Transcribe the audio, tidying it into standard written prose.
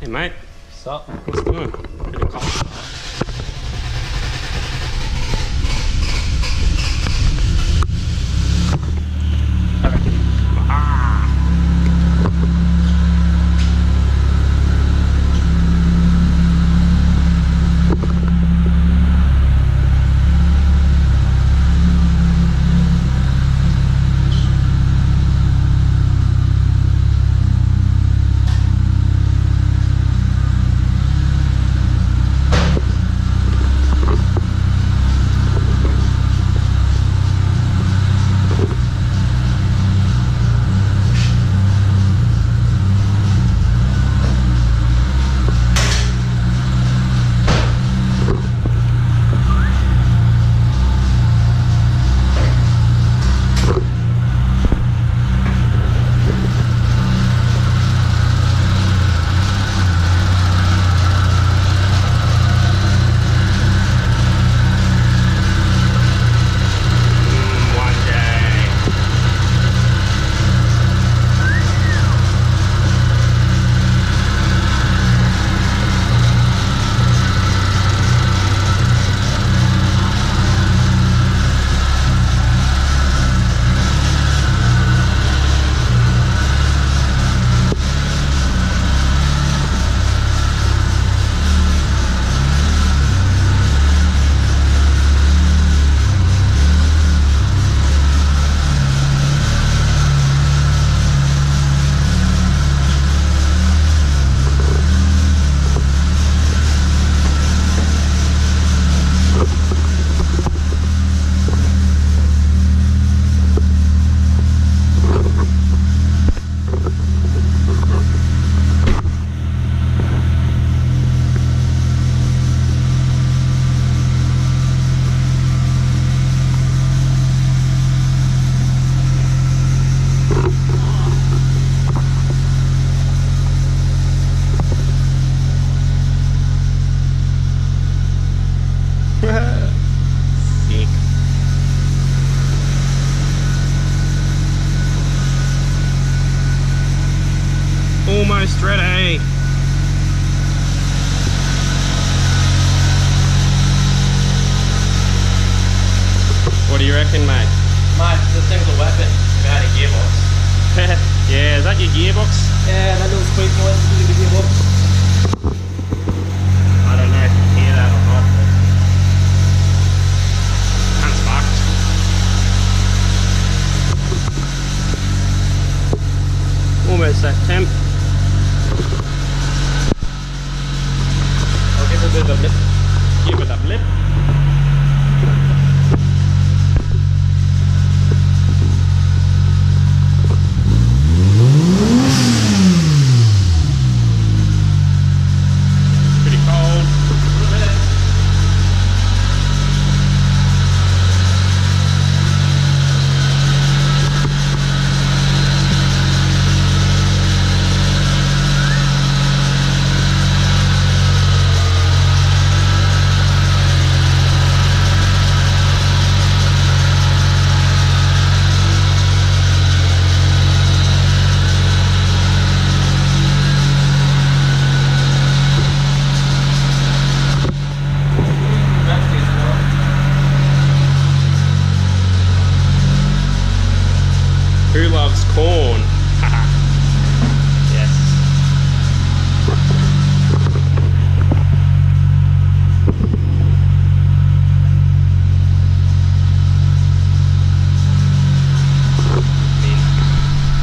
Hey mate, What's up? what's going on? Bit of coffee. One day. Sick. Almost ready. What do you reckon, mate? Mate, this thing's a weapon. Without a gearbox. Yeah, is that your gearbox? Yeah, that little squeak noise is the gearbox. I don't know if you hear that or not. Cunt's fucked. Almost that temp. I'll give it a bit of a blip. Give it a blip. Pretty cold. Who loves corn?